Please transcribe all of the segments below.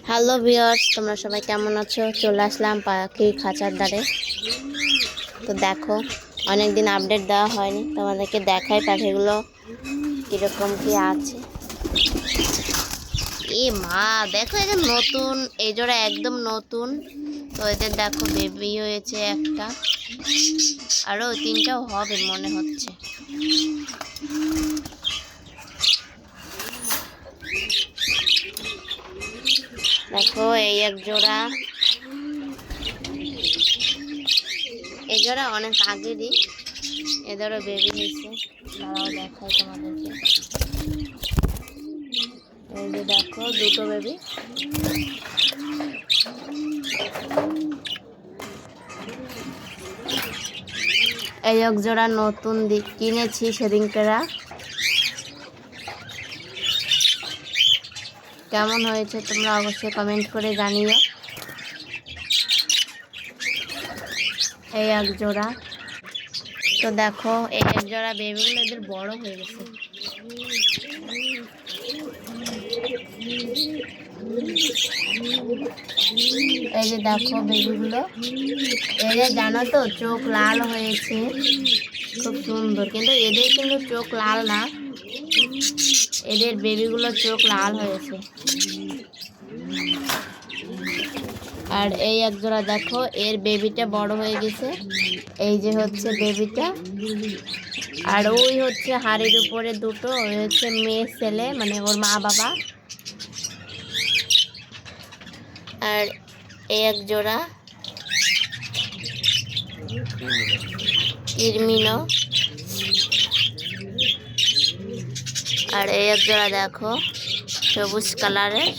Hello viewers, তোমরা সবাই কেমন আছো? চলে আসলাম পাখির খাঁচার ধারে। তো দেখো, অনেক দিন আপডেট দেওয়া হয়নি, তোমাদেরকে দেখাই পাখিগুলো কীরকম কি আছে। এ মা, দেখো এদের নতুন, এই জোড়া একদম নতুন। তো এদের দেখো বেবি হয়েছে একটা, আরও তিনটাও হবে মনে হচ্ছে। দেখো এই এক জোড়া, এই জোড়া অনেক আগেরই, এদেরও বেবি হয়েছে। তারাও দেখায় তোমাদেরকে। এই যে দেখো দুটো বেবি। এই এক জোড়া নতুন কিনেছি সেদিনকেরা। কেমন হয়েছে তোমরা অবশ্যই কমেন্ট করে জানিও। এই এক জোড়া। তো দেখো এই এক জোড়া বেবিগুলো এদের বড় হয়ে গেছে। এই যে দেখো বেবিগুলো, এদের জানো তো চোখ লাল হয়েছে, খুব সুন্দর। কিন্তু এদের কিন্তু চোখ লাল না, এদের বেবিগুলো চোখ লাল হয়েছে। আর এই এক জোড়া দেখো, এর বেবিটা বড় হয়ে গেছে। এই যে হচ্ছে বেবিটা, আর ওই হচ্ছে হাড়ির উপরে দুটো, ওই হচ্ছে মেয়ে ছেলে, মানে ওর মা বাবা। আর এই এক জোড়া কিরমিনো। আর এই এক জোড়া দেখো সবুজ কালারের।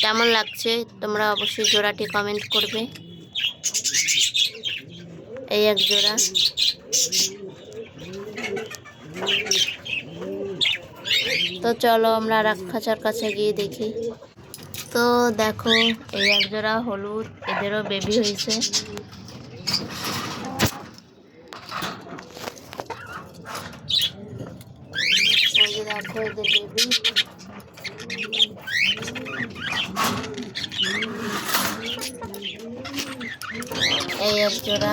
কেমন লাগছে তোমরা অবশ্যই জোড়াটি কমেন্ট করবে। এই এক জোড়া। তো চলো আমরা খাঁচার কাছে গিয়ে দেখি। তো দেখো এই এক জোড়া হলুদ, এদেরও বেবি হয়েছে। এই যে দেখো এদের বেবি। এই এক জোড়া,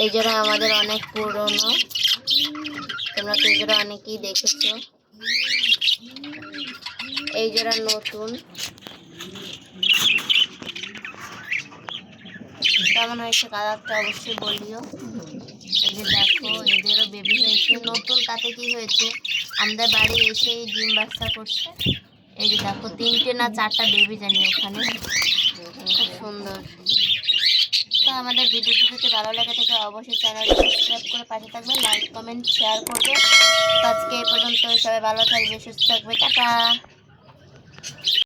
এই জোড়া আমাদের অনেক পুরনো, তোমরা তো এই জোড়া অনেকেই দেখেছো। এই জোড়া নতুন। কেমন হয়েছে কালারটা অবশ্যই বলিও। এই যে দেখো এদেরও বেবি হয়েছে নতুন। তাতে কি হয়েছে, আমাদের বাড়ি এসেই ডিম বাচ্চা করছে। এই যে দেখো তিনটে না চারটা বেবি জানি ওখানে, খুব সুন্দর। তো আমাদের ভিডিওটি যদি ভালো লাগে থাকে অবশ্যই চ্যানেলটি সাবস্ক্রাইব করে পাশে থাকবে, লাইক কমেন্ট শেয়ার করবে। আজকে এই পর্যন্ত, সবাই ভালো থাকবে, সুস্থ থাকবে, টাটা।